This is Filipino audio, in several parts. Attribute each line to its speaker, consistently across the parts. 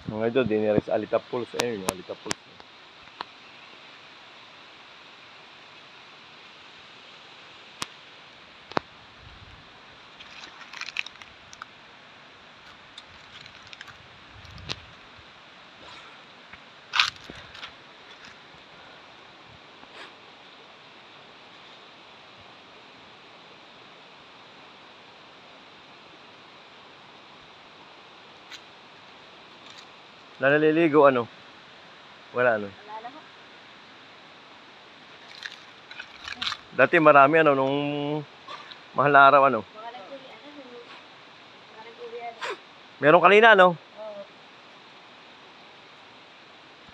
Speaker 1: Mga ito, dinira sa Alita Pools. Ayun, yung Alita Pools. Naliligo ano? Wala ano?
Speaker 2: Wala na ho.
Speaker 1: Dati marami ano, nung mahal na araw ano?
Speaker 2: Baka nag-uwi ano. Baka nag-uwi ano.
Speaker 1: Meron kanina ano?
Speaker 2: Oo.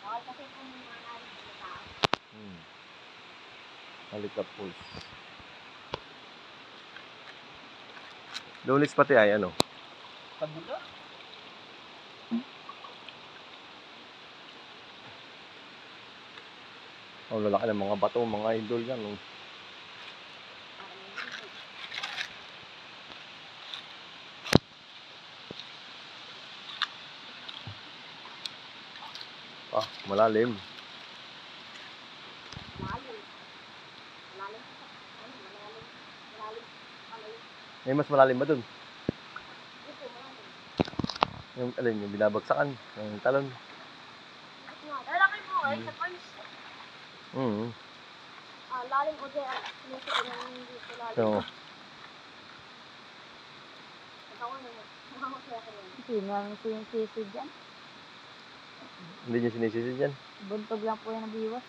Speaker 2: Bawal kasi kung mga narin sa tao.
Speaker 1: Alita Pools. Lunes pati ay ano?
Speaker 3: Kabila?
Speaker 1: Oh, lalaki ng mga bato, mga idol yan. Oh. Ah, malalim.
Speaker 2: Malalim. Malalim. Ano, malalim. Malalim. Malalim.
Speaker 1: May mas malalim ba dun?
Speaker 2: Ito, malalim.
Speaker 1: Yung, alin, yung binabagsakan, yung talon.
Speaker 2: Lalaki mo ay sa pants. Lalim o dyan. Sinisip na hindi ko lalim.
Speaker 1: So,
Speaker 2: Nakawa na yun. Nakamakaya ko yun.
Speaker 4: Hindi namin sinisisi dyan.
Speaker 1: hindi niyo sinisisi dyan.
Speaker 4: Buntog lang po yan nabiwas.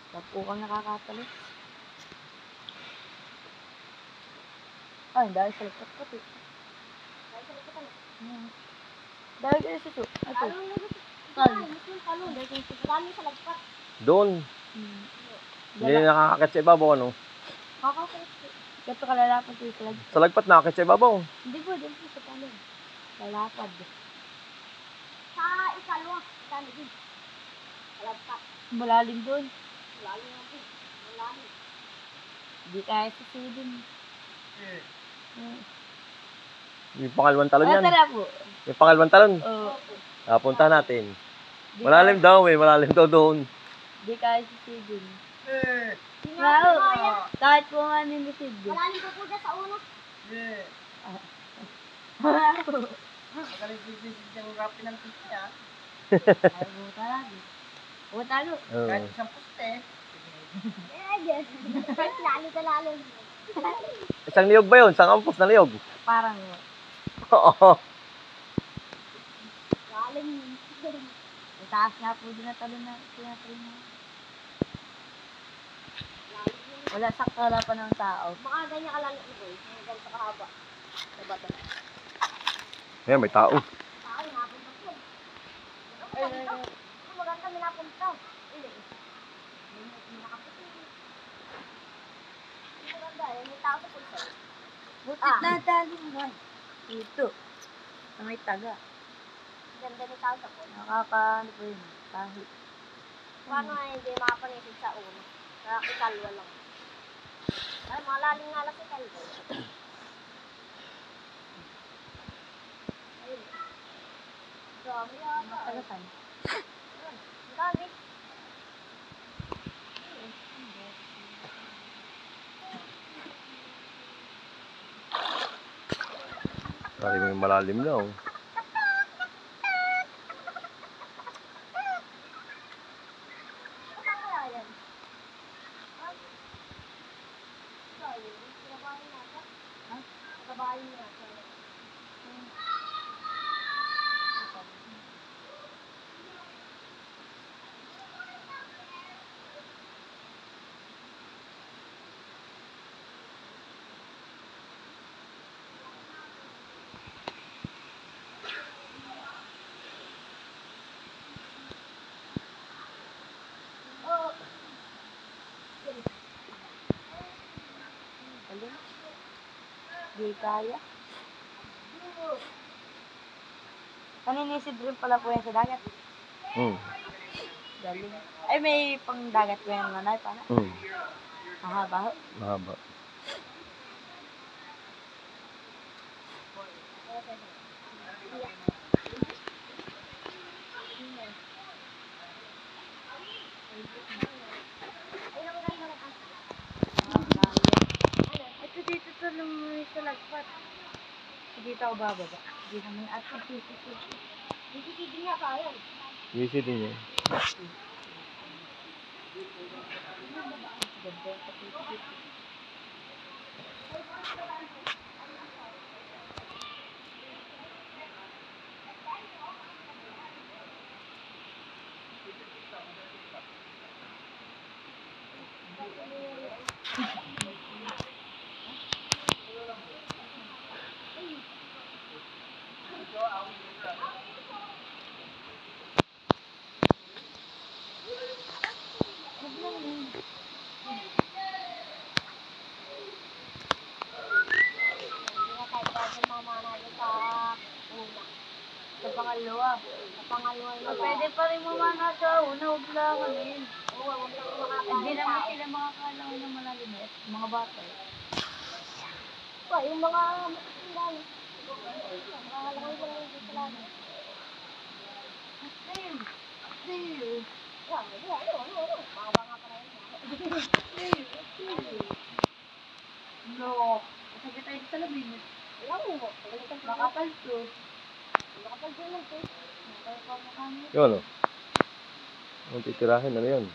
Speaker 4: Kaya po kang nakakatalis. Ay, dahil sa likot ko.
Speaker 2: Dahil sa likod ano.
Speaker 4: Dahil kayo suso. Ito.
Speaker 2: Talong na dito.
Speaker 4: Talong.
Speaker 2: Ay, mas yung talong. Dahil kayo dami sa lagpat.
Speaker 1: Doon, hindi nakakakit sa ibabaw ano.
Speaker 2: Kakakulit.
Speaker 4: Ito kalalapan ko yung talag.
Speaker 1: Sa lagpat nakakit sa ibabaw.
Speaker 4: Hindi po, dyan po sa talong. Lalapad.
Speaker 2: Sa ikalwa. Dami din. Sa lagpat.
Speaker 4: Malalim doon.
Speaker 2: Lalim lang din. Lalim.
Speaker 4: Hindi kaya susidin.
Speaker 1: Yung pangalawang talon yan.
Speaker 4: Tara po.
Speaker 1: Yung pangalawang talon.
Speaker 4: Oo.
Speaker 1: Punta natin. Malalim daw eh, malalim daw doon.
Speaker 4: Hindi kaya susidin.
Speaker 2: Hindi
Speaker 4: Wow.
Speaker 2: nga kaya.
Speaker 4: Kahit po nga nila susidin.
Speaker 2: Malalim po po dyan sa uno.
Speaker 3: Magaling sisisi yung rapi ng pizza.
Speaker 4: Ay, buta lagi. Buta lo.
Speaker 1: Oo.
Speaker 3: Kahit isang puste.
Speaker 2: Yes. Lalim ka lalim.
Speaker 1: Isang niyog ba yun? Isang ampos na niyog?
Speaker 4: Parang
Speaker 1: Oo.
Speaker 2: Lalim.
Speaker 4: may taas nga po din na talon na sinatry na. Wala sakto wala pa ng tao.
Speaker 2: Baka ganyan kalalim mo boy. Hanggang sa kahaba. Sa bato.
Speaker 1: Ayan, may tao.
Speaker 2: Ay, napunta ko. Ang maganda may napunta. May nakaputi. Ang maganda eh. May tao sa pulsa.
Speaker 4: Butit na talon mo. Ito. Na may taga.
Speaker 2: Ganda may tao sa pulsa.
Speaker 4: Nakakaano po yun. Kahit.
Speaker 2: Paano nga hindi makapanisig sa uno? Kaya ikalwa lang. Ay, malalim nga lang si Kalbo. Ayun. Dami yata.
Speaker 4: Tagasan.
Speaker 2: Ang dami.
Speaker 1: Sabi mo yung malalim na oh.
Speaker 2: Saan kaya yan? Ay, kinabahin nata. Ha? Kinabahin nata.
Speaker 4: Talon. Di kaya. Naninisid rin pala po yan sa dagat. Galing. Ay, may pang dagat po yung nanay pa na. Mahaba ho.
Speaker 1: Mahaba.
Speaker 4: lagpat. Hindi ako bababa. Hindi naman at
Speaker 2: Hindi nga kaya.
Speaker 1: Easy din yan.
Speaker 2: Hindi nga tayo pwede mamanahin sa una.
Speaker 4: Sa pangalawa.
Speaker 2: Sa pangalawa na
Speaker 4: Pwede pa rin mamana sa una. Huwag lang eh.
Speaker 2: Oo, huwag lang makakain
Speaker 4: Hindi naman
Speaker 2: tao.
Speaker 4: sila makakalaw ng malalim eh. Mga bata eh.
Speaker 2: Pa, yung mga matindang. Makakalakay ko lang yung dito lang.
Speaker 4: Steve! Steve!
Speaker 2: Ano? Mga pa na yun.
Speaker 4: No! Masakit tayo sa labing.
Speaker 2: Alam mo, pagalitan ko.
Speaker 4: Makapal to.
Speaker 2: Nakapag-gym lang to.
Speaker 4: Makapal pa mo kami.
Speaker 1: Yun o. Ang titirahin, ano yun?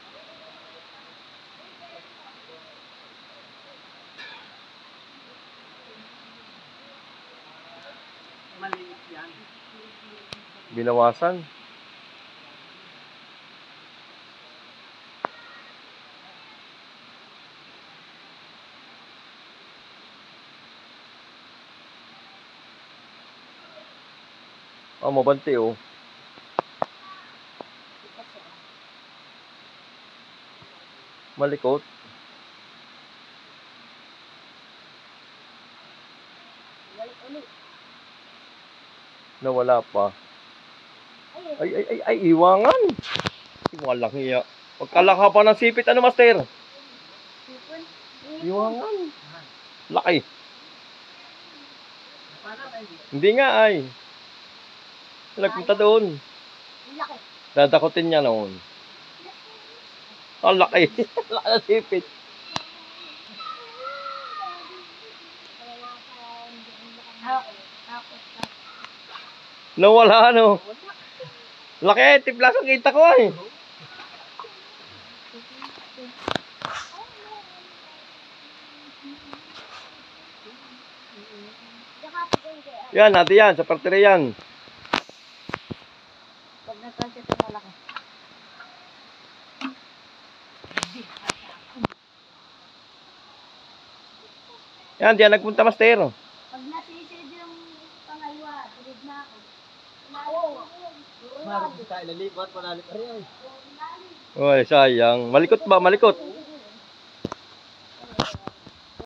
Speaker 3: Maliit yan.
Speaker 1: Binawasan. Mabante oh. Malikot.
Speaker 2: Balik ulit.
Speaker 1: Nawala pa.
Speaker 2: Ayun.
Speaker 1: Ay, iwangan. Walang hiya. Pagkalaka pa ng sipit, ano master?
Speaker 4: Sipon?
Speaker 1: Iwangan. Laki.
Speaker 3: Para tayo.
Speaker 1: Hindi nga ay. Nagpunta doon.
Speaker 2: Ang laki.
Speaker 1: Dadakutin niya noon. Ang laki. Laki ng sipit.
Speaker 2: Kaya nasa hindi
Speaker 4: Tapos
Speaker 1: Nawala ano. Laki. Tiplas ang kita ko ay. Yan, natin yan. Sa partere yan.
Speaker 4: pag nagkasya ito malaki.
Speaker 1: Yan, diyan nagpunta master.
Speaker 4: Pag nasisid yung pangalawa, tulid na ako.
Speaker 3: Marami tayo nalipat, malalim pa rin.
Speaker 1: Uy, sayang. Malikot ba? Malikot.